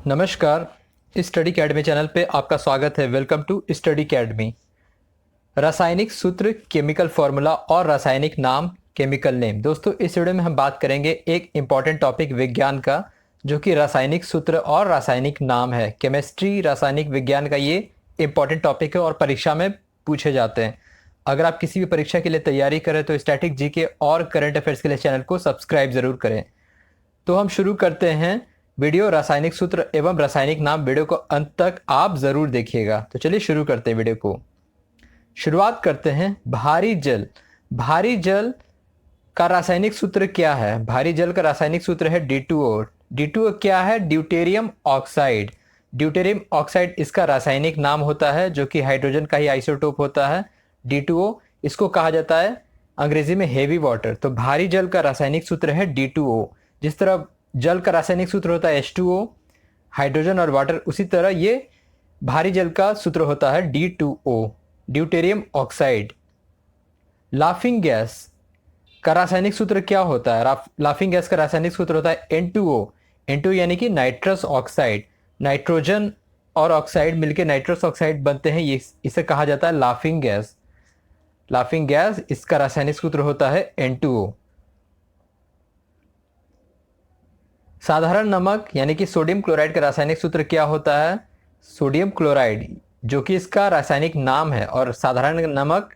नमस्कार। Study academy channel पे आपका स्वागत है। Welcome to Study Academy. रासायनिक सूत्र, केमिकल फार्मूला और रासायनिक नाम, केमिकल नेम। दोस्तों, इस वीडियो में हम बात करेंगे एक इम्पॉर्टेंट टॉपिक विज्ञान का, जो कि रासायनिक सूत्र और रासायनिक नाम है। केमिस्ट्री, रासायनिक विज्ञान का ये इम्पॉर्टेंट टॉपिक है और परीक्षा में पूछे जाते हैं। अगर आप किसी भी परीक्षा के लिए तैयारी करें तो स्टैटिक जीके और करंट अफेयर्स के लिए चैनल को सब्सक्राइब जरूर करें। तो हम शुरू करते हैं वीडियो। रासायनिक सूत्र एवं रासायनिक नाम, वीडियो को अंत तक आप जरूर देखिएगा। तो चलिए शुरू करते हैं वीडियो को। शुरुआत करते हैं। भारी जल। भारी जल का रासायनिक सूत्र क्या है? भारी जल का रासायनिक सूत्र है D2O। D2O क्या है? Deuterium oxide. ड्यूटेरियम ऑक्साइड इसका रासायनिक नाम होता है, जो कि हाइड्रोजन का ही आइसोटोप होता है। D2O इसको कहा जाता है अंग्रेजी में हेवी वाटर। तो भारी जल का रासायनिक सूत्र है D2O। जिस तरह जल का रासायनिक सूत्र होता है H2O, हाइड्रोजन और वाटर, उसी तरह ये भारी जल का सूत्र होता है D2O, deuterium oxide. Laughing gas का रासायनिक सूत्र क्या होता है? लाफिंग गैस का रासायनिक सूत्र होता है N2O। N2 यानी कि नाइट्रस ऑक्साइड। नाइट्रोजन और ऑक्साइड मिलकर नाइट्रस ऑक्साइड बनते हैं, ये इसे कहा जाता है लाफिंग गैस। लाफिंग गैस इसका रासायनिक सूत्र होता है N2O। साधारण नमक यानी कि सोडियम क्लोराइड का रासायनिक सूत्र क्या होता है? सोडियम क्लोराइड, जो कि इसका रासायनिक नाम है। और साधारण नमक,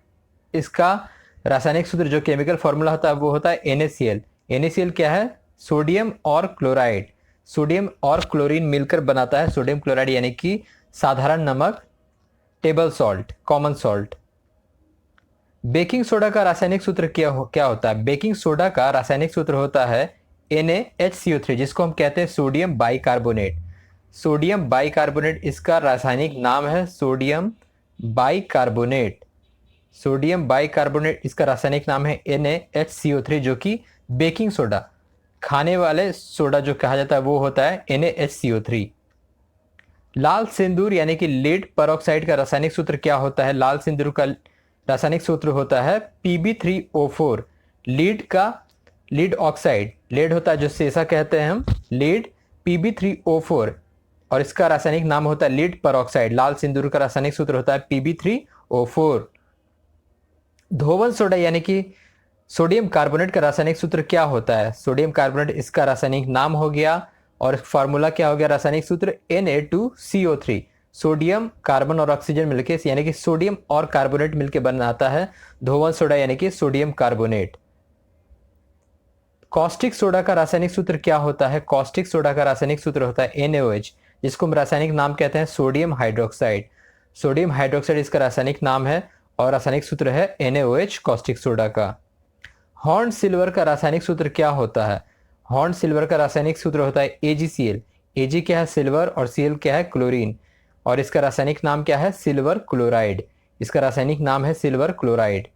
इसका रासायनिक सूत्र जो केमिकल फॉर्मूला होता है वो होता है NaCl। NaCl क्या है? सोडियम और क्लोराइड। सोडियम और क्लोरीन मिलकर बनाता है सोडियम क्लोराइड, यानी कि साधारण नमक, table salt, common salt. Baking soda का रासायनिक सूत्र क्या होता है? बेकिंग सोडा का रासायनिक सूत्र होता है NaHCO3, जिसको हम कहते हैं सोडियम बाइकार्बोनेट। सोडियम बाइकार्बोनेट इसका रासायनिक नाम है, सोडियम बाइकार्बोनेट। सोडियम बाइकार्बोनेट इसका रासायनिक नाम है NaHCO3, जो कि बेकिंग सोडा, खाने वाले सोडा जो कहा जाता है वो होता है NaHCO3। लाल सिंदूर यानी कि लीड परऑक्साइड का रासायनिक सूत्र क्या होता है? लाल सिंदूर का रासायनिक सूत्र होता है Pb3O4। लीड ऑक्साइड, लीड होता है जो सीसा कहते हैं हम, लीड, Pb3O4, और इसका रासायनिक नाम होता है लीड परऑक्साइड। लाल सिंदूर का रासायनिक सूत्र होता है Pb3O4। धोवन सोडा यानी कि सोडियम कार्बोनेट का रासायनिक सूत्र क्या होता है? सोडियम कार्बोनेट इसका रासायनिक नाम हो गया, और फार्मूला क्या हो गया? रासायनिक सूत्र Na2CO3। सोडियम, कार्बन और ऑक्सीजन मिलके, यानी कि सोडियम और कार्बोनेट मिलके बनाता है धोवन सोडा, यानी कि सोडियम कार्बोनेट। कॉस्टिक सोडा का रासायनिक सूत्र क्या होता है? कॉस्टिक सोडा का रासायनिक सूत्र होता है NaOH, जिसको हम रासायनिक नाम कहते हैं सोडियम हाइड्रोक्साइड। सोडियम हाइड्रोक्साइड इसका रासायनिक नाम है और रासायनिक सूत्र है NaOH कॉस्टिक सोडा का। हॉर्न सिल्वर का रासायनिक सूत्र क्या होता है? हॉर्न सिल्वर का रासायनिक सूत्र होता है AgCl। Ag क्या है? सिल्वर, और Cl क्या है? क्लोरीन, और इसका रासायनिक नाम क्या है? Silver chloride. इसका रासायनिक नाम है silver chloride.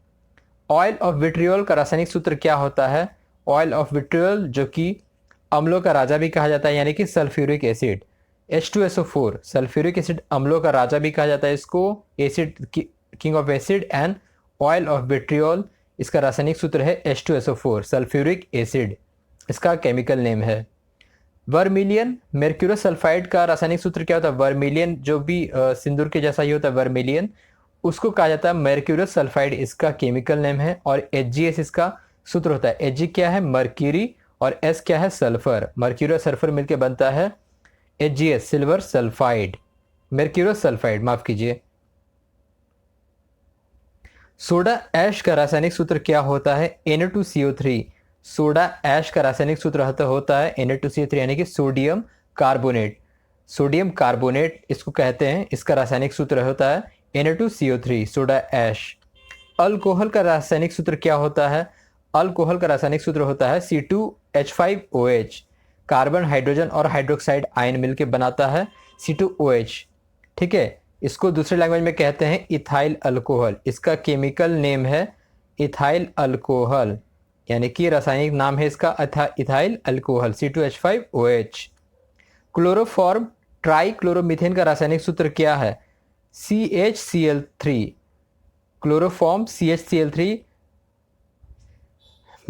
Oil of vitriol का रासायनिक सूत्र क्या होता है? ऑयल ऑफ विट्रियोल, जो कि अम्लों का राजा भी कहा जाता है, यानी कि sulphuric acid, H2SO4। Sulphuric acid अम्लों का राजा भी कहा जाता है इसको, acid king of acid. And oil of vitriol, इसका रासायनिक सूत्र है H2SO4, सल्फ्यूरिक एसिड, इसका केमिकल नेम है। वर्मिलियन, मेर्क्यूरस सल्फाइड का रासायनिक सूत्र क्या होता है? वर्मिलियन, जो भी सिंदूर के जैसा ही होता है वर्मिलियन, उसको कहा जाता है मेर्क्यूरस सल्फाइड, इसका केमिकल नेम है। और HgS इसका सूत्र होता है। Hg क्या है? मर्क्यूरी, और S क्या है? सल्फर। मर्क्यूरी और सल्फर मिलकर बनता है HgS, सिल्वर सल्फाइड, मेर्क्यूरस सल्फाइड, माफ कीजिए। सोडा ऐश का रासायनिक सूत्र क्या होता है? Na2CO3। सोडा ऐश का रासायनिक सूत्र होता है Na2CO3, यानी कि सोडियम कार्बोनेट। सोडियम कार्बोनेट इसको कहते हैं, इसका रासायनिक सूत्र होता है Na2CO3, सोडा ऐश। अल्कोहल का रासायनिक सूत्र क्या होता है? अल्कोहल का रासायनिक सूत्र होता है C2H5OH। कार्बन, हाइड्रोजन और हाइड्रोक्साइड आयन मिलकर बनाता है C2OH। ठीक है, इसको दूसरे लैंग्वेज में कहते हैं इथाइल अल्कोहल। इसका केमिकल नेम है इथाइल अल्कोहल, यानी कि रासायनिक नाम है इसका इथाइल अल्कोहल, C2H5OH। क्लोरोफॉर्म ट्राइक्लोरोमीथेन का रासायनिक सूत्र क्या है? CHCl3। Chloroform CHCl3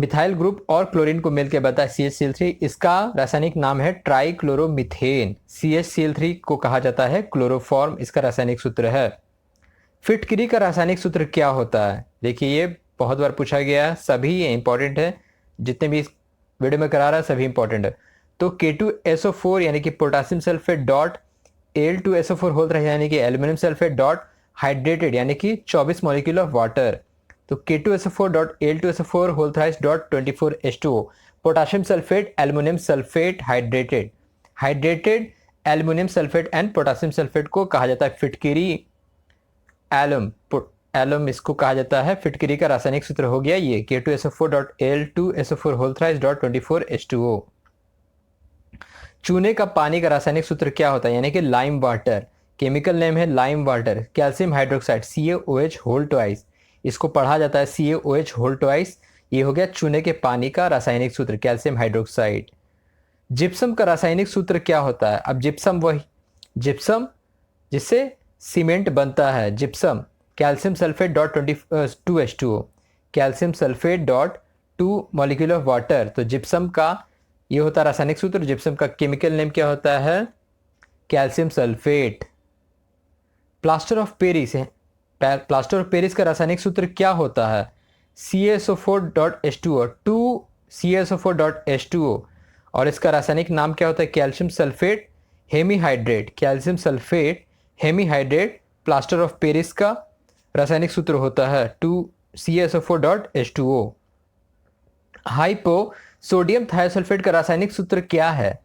methyl group और क्लोरीन को मिलकर बनता है CHCl3। इसका रासायनिक नाम है ट्राइक्लोरोमीथेन। CHCl3 को कहा जाता है क्लोरोफॉर्म, इसका रासायनिक सूत्र है। फिटकरी का रासायनिक सूत्र क्या होता है? देखिए ये बहुत बार पूछा गया है, सभी ये इंपॉर्टेंट है, जितने भी इस वीडियो में करा रहा है सभी इंपॉर्टेंट है। तो K2SO4 यानी कि potassium sulphate dot Al2SO4 whole रहा है यानी कि एल्यूमिनियम सल्फेट डॉट हाइड्रेटेड यानी कि 24 मॉलिक्यूल ऑफ वाटर। तो K2SO4 dot Al2SO4 whole thrice dot 24H2O। Potassium sulphate, aluminium sulphate, hydrated aluminium sulphate and potassium sulphate को कहा जाता है फिटकरी। एलम इसको कहा जाता है फिटकरी का रासायनिक सूत्र हो गया ये K2SO4 dot Al2SO4 whole thrice dot 24H2O। चूने का पानी का रासायनिक सूत्र क्या होता है? यानी कि लाइम वाटर। केमिकल नेम है lime water. Calcium hydroxide CaOH whole twice, इसको पढ़ा जाता है CaOH होल ट्वाइस। ये हो गया चूने के पानी का रासायनिक सूत्र कैल्शियम हाइड्रोक्साइड। जिप्सम का रासायनिक सूत्र क्या होता है? अब जिप्सम वही जिप्सम जिससे सीमेंट बनता है, gypsum calcium sulphate dot 2H2O, calcium sulphate dot 2 molecule of water. तो जिप्सम का ये होता है रासायनिक सूत्र। जिप्सम का केमिकल नेम क्या होता है? Calcium sulphate. Plaster of Paris है, प्लास्टर ऑफ पेरिस का रासायनिक सूत्र क्या होता है? CaSO4.H2O, 2CaSO4.H2O। और इसका रासायनिक नाम क्या होता है? Calcium sulphate hemihydrate. Calcium sulphate hemihydrate plaster of Paris का रासायनिक सूत्र होता है 2CaSO4.H2O। हाइपो सोडियम थायोसल्फेट का रासायनिक सूत्र क्या है?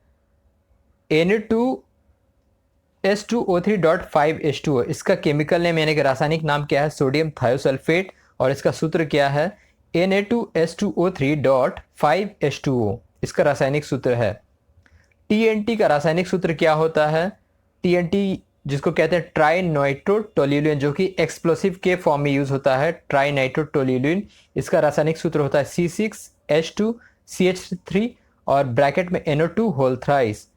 Na2S2O3.5H2O। इसका केमिकल नेम यानी कि रासायनिक नाम क्या है? Sodium thiosulphate. और इसका सूत्र क्या है? Na2S2O3.5H2O इसका रासायनिक सूत्र है। TNT का रासायनिक सूत्र क्या होता है? TNT जिसको कहते हैं ट्राई नाइट्रोटोल्यूलिन, जो कि एक्सप्लोसिव के फॉर्म में यूज होता है, ट्राई नाइट्रोटोल्यूलिन। इसका रासायनिक सूत्र होता है C6H2CH3 और ब्रैकेट में NO2 होल थ्राइस।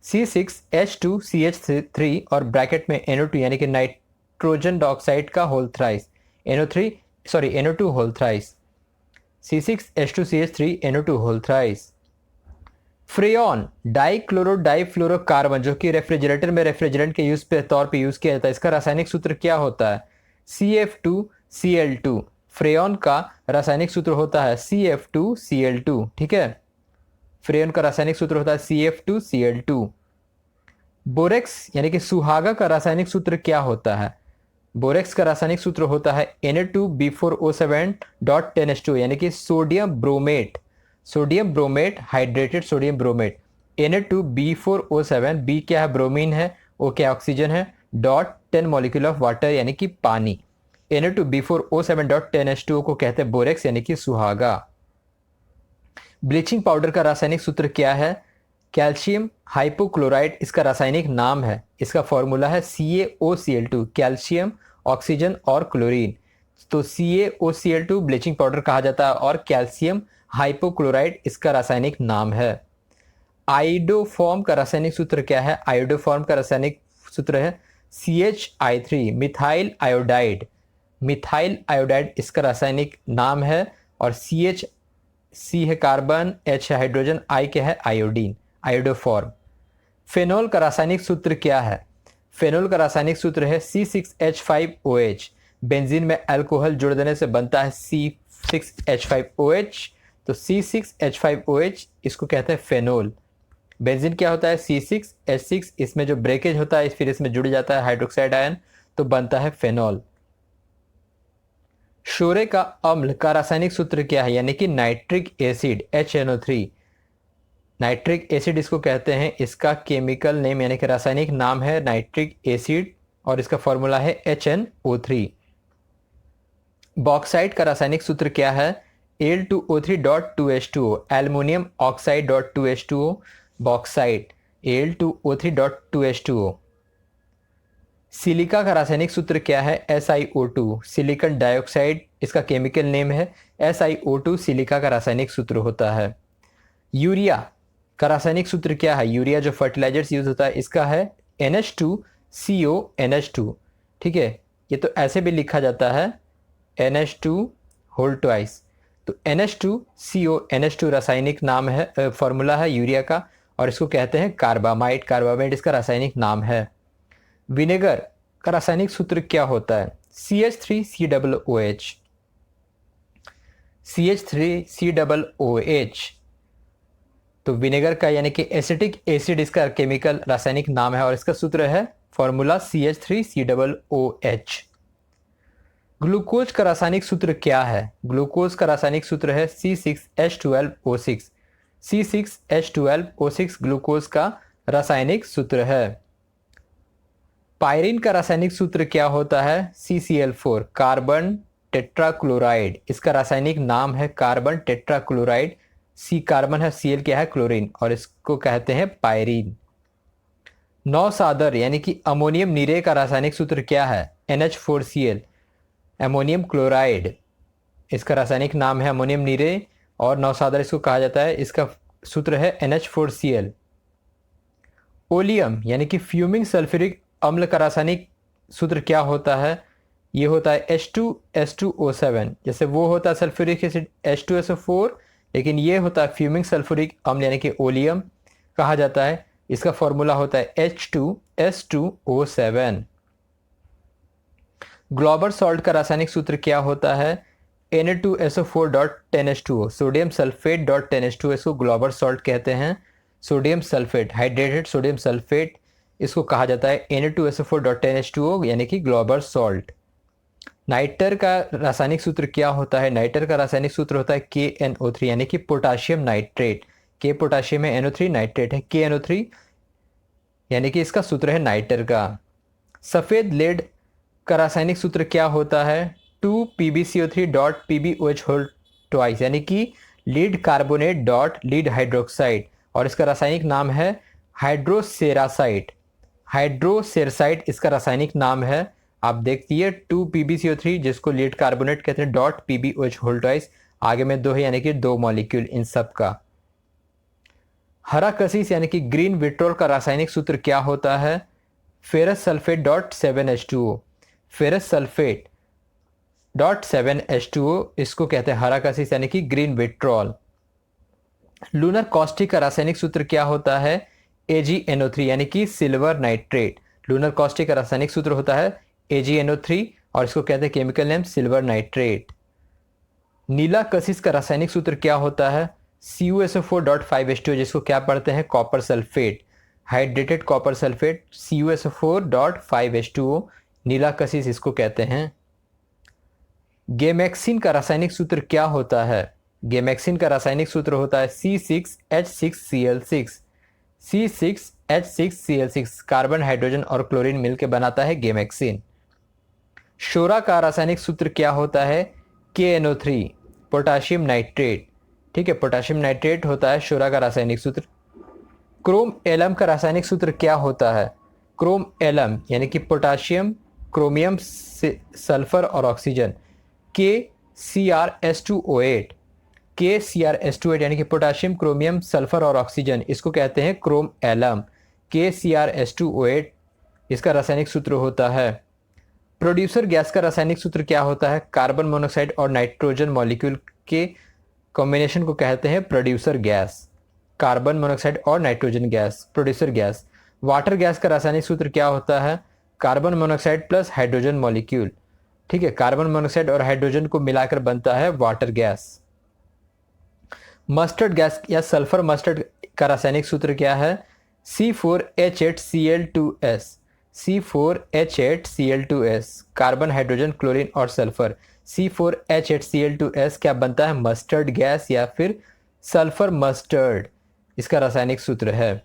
C6H2CH3 और ब्रैकेट में NO2 यानी कि नाइट्रोजन डाइऑक्साइड का whole thrice, NO2 whole thrice. C6H2CH3 NO2 whole thrice. Freon dichlorodifluorocarbon, जो कि रेफ्रिजरेटर में रेफ्रिजरेंट के तौर पे यूज किया जाता है, इसका रासायनिक सूत्र क्या होता है? CF2Cl2। फ्रेयॉन का रासायनिक सूत्र होता है CF2Cl2। ठीक है, फ्रेयॉन का रासायनिक सूत्र होता है CF2Cl2। बोरेक्स यानी कि सुहागा का रासायनिक सूत्र क्या होता है? बोरेक्स का रासायनिक सूत्र होता है Na2B4O7.10H2 यानी कि sodium bromate. Sodium bromate, hydrated sodium bromate. Na2B4O7, B क्या है? ब्रोमीन है। ओ क्या? ऑक्सीजन है। डॉट 10 मॉलिक्यूल ऑफ वाटर यानी कि पानी। Na2B4O7.10H2O को कहते हैं बोरेक्स यानी कि सुहागा। ब्लीचिंग पाउडर का रासायनिक सूत्र क्या है? कैल्शियम हाइपोक्लोराइड इसका रासायनिक नाम है। इसका फॉर्मूला है CaOCl2, कैल्शियम, ऑक्सीजन और क्लोरीन। तो CaOCl2 ब्लीचिंग पाउडर कहा जाता है और कैल्शियम हाइपोक्लोराइड इसका रासायनिक नाम है। आयोडोफॉर्म का रासायनिक सूत्र क्या है? आयोडोफॉर्म का रासायनिक सूत्र है CHI3, methyl iodide. Methyl iodide इसका रासायनिक नाम है। और C है कार्बन, H है हाइड्रोजन, I क्या है? Iodine, iodoform. फेनॉल का रासायनिक सूत्र क्या है? फेनॉल का रासायनिक सूत्र है C6H5OH। बेंजीन में अल्कोहल जोड़ देने से बनता है C6H5OH। तो C6H5OH इसको कहते हैं फेनोल। बेंजीन क्या होता है? C6H6, इसमें जो ब्रेकेज होता है फिर इसमें जुड़ जाता है हाइड्रोक्साइड आयन, तो बनता है फेनॉल। शोरे का अम्ल का रासायनिक सूत्र क्या है? यानी कि nitric acid, HNO3। Nitric acid इसको कहते हैं। इसका केमिकल नेम यानी कि रासायनिक नाम है नाइट्रिक एसिड और इसका फॉर्मूला है HNO3। बॉक्साइट का रासायनिक सूत्र क्या है? Al2O3.2H2O, aluminium ऑक्साइड.2H2O, bauxite Al2O3.2H2O। Silica का रासायनिक सूत्र क्या है? SiO2, सिलिकॉन डाइऑक्साइड इसका केमिकल नेम है। SiO2 सिलिका का रासायनिक सूत्र होता है। यूरिया का रासायनिक सूत्र क्या है? यूरिया जो फर्टिलाइजर्स यूज होता है इसका है NH2CONH2। ठीक है, ये तो ऐसे भी लिखा जाता है NH2 होल ट्वाइस। तो NH2CO, NH2 रासायनिक नाम है, फॉर्मूला है यूरिया का, और इसको कहते हैं कार्बामाइड। कार्बामाइड इसका रासायनिक नाम है। विनेगर का रासायनिक सूत्र क्या होता है? CH3COOH। CH3COOH। तो विनेगर का यानी कि एसिटिक एसिड इसका केमिकल रासायनिक नाम है और इसका सूत्र है फॉर्मूला CH3COOH। ग्लूकोज का रासायनिक सूत्र क्या है? ग्लूकोज का रासायनिक सूत्र है C6H12O6। C6H12O6 ग्लूकोज का रासायनिक सूत्र है। पायरीन का रासायनिक सूत्र क्या होता है? CCl4, carbon tetrachloride. इसका रासायनिक नाम है कार्बन टेट्राक्लोराइड। C कार्बन है, Cl क्या है? क्लोरीन, और इसको कहते हैं पायरीन। नौसादर यानी कि अमोनियम नीरे का रासायनिक सूत्र क्या है? NH4Cl, ammonium chloride. इसका रासायनिक नाम है अमोनियम नीरे और नौसादर इसको कहा जाता है। इसका सूत्र है NH4Cl। ओलियम यानी कि फ्यूमिंग सल्फ्यूरिक अम्ल का रासायनिक सूत्र क्या होता है? ये होता है H2S2O7। जैसे वो होता है सल्फ्यूरिक एसिड H2SO4, लेकिन ये होता है फ्यूमिंग सल्फ्यूरिक अम्ल यानी कि ओलियम कहा जाता है। इसका फॉर्मूला होता है H2S2O7। ग्लोबल सॉल्ट का रासायनिक सूत्र क्या होता है? Na2SO4.10H2O, sodium sulphate dot 10H2O, इसको ग्लोबल सॉल्ट कहते हैं। Sodium sulphate, hydrated sodium sulphate, इसको कहा जाता है Na2SO4.10H2O यानी कि ग्लोबल सॉल्ट। नाइटर का रासायनिक सूत्र क्या होता है? नाइटर का रासायनिक सूत्र होता है KNO3 यानी कि पोटाशियम नाइट्रेट। K पोटाशियम है, NO3 नाइट्रेट है, KNO3 यानी कि इसका सूत्र है नाइटर का। सफ़ेद लेड का रासायनिक सूत्र क्या होता है? 2PbCO3.PbOH होल ट्वाइस यानी कि lead carbonate dot lead hydroxide, और इसका रासायनिक नाम है हाइड्रोसेरासाइट। हाइड्रोसेरासाइट इसका रासायनिक नाम है। आप देखिए 2PbCO3 जिसको लीड कार्बोनेट कहते हैं डॉट PbOH होल ट्वाइस, आगे में 2 है यानी कि 2 मॉलिक्यूल इन सब का। हरा कशिश यानी कि ग्रीन विट्रोल का रासायनिक सूत्र क्या होता है? Ferrous sulphate dot 7H2O। Ferrous sulphate dot 7H2O इसको कहते हैं हरा कशिश यानी कि ग्रीन विट्रोल। लूनर कॉस्टिक का रासायनिक सूत्र क्या होता है? AgNO3 यानी कि सिल्वर नाइट्रेट। लूनर कॉस्टिक का रासायनिक सूत्र होता है AgNO3 और इसको कहते हैं केमिकल नेम सिल्वर नाइट्रेट। नीला कशिश का रासायनिक सूत्र क्या होता है? CuSO4.5H2O, जिसको क्या पढ़ते हैं? Copper sulphate, hydrated copper sulphate, CuSO4.5H2O, नीला कशिश इसको कहते हैं। गेमेक्सिन का रासायनिक सूत्र क्या होता है? गेमेक्सिन का रासायनिक सूत्र होता है C6H6Cl6। C6H6Cl6 कार्बन, हाइड्रोजन और क्लोरीन मिलकर बनाता है गेमेक्सिन। शोरा का रासायनिक सूत्र क्या होता है? KNO3, potassium nitrate. ठीक है, पोटाशियम नाइट्रेट होता है शोरा का रासायनिक सूत्र। क्रोम एलम का रासायनिक सूत्र क्या होता है? क्रोम एलम यानी कि पोटाशियम, क्रोमियम, सल्फर और ऑक्सीजन, KCrS2O8। KCrS2O8 यानी कि पोटाशियम, क्रोमियम, सल्फर और ऑक्सीजन, इसको कहते हैं क्रोम एलम। KCrS2O8 इसका रासायनिक सूत्र होता है। प्रोड्यूसर गैस का रासायनिक सूत्र क्या होता है? कार्बन मोनोक्साइड और नाइट्रोजन मॉलिक्यूल के कॉम्बिनेशन को कहते हैं प्रोड्यूसर गैस। कार्बन मोनोक्साइड और nitrogen gas, producer gas. Water gas का रासायनिक सूत्र क्या होता है? Carbon monoxide plus hydrogen molecule. ठीक है, कार्बन मोनोक्साइड और हाइड्रोजन को मिलाकर बनता है वाटर गैस। मस्टर्ड गैस या सल्फर मस्टर्ड का रासायनिक सूत्र क्या है? C4H8Cl2S। C4H8Cl2S, carbon, hydrogen, chlorine और सल्फर। C4H8Cl2S क्या बनता है? मस्टर्ड गैस या फिर सल्फर मस्टर्ड, इसका रासायनिक सूत्र है।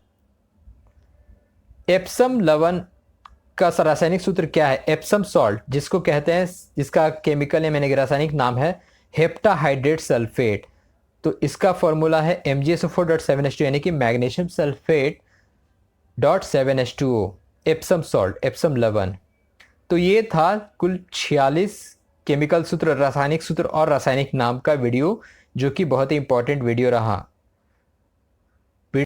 एप्सम लवण का रासायनिक सूत्र क्या है? एप्सम सॉल्ट जिसको कहते हैं, जिसका केमिकल नेम यानी कि रासायनिक नाम है हेप्टाहाइड्रेट सल्फेट। तो इसका फॉर्मूला है MgSO4.7H2 यानी कि magnesium sulphate dot 7H2O, Epsom salt, Epsom लवण। तो ये था कुल 46 केमिकल सूत्र, रासायनिक सूत्र और रासायनिक नाम का वीडियो, जो कि बहुत ही इंपॉर्टेंट वीडियो रहा।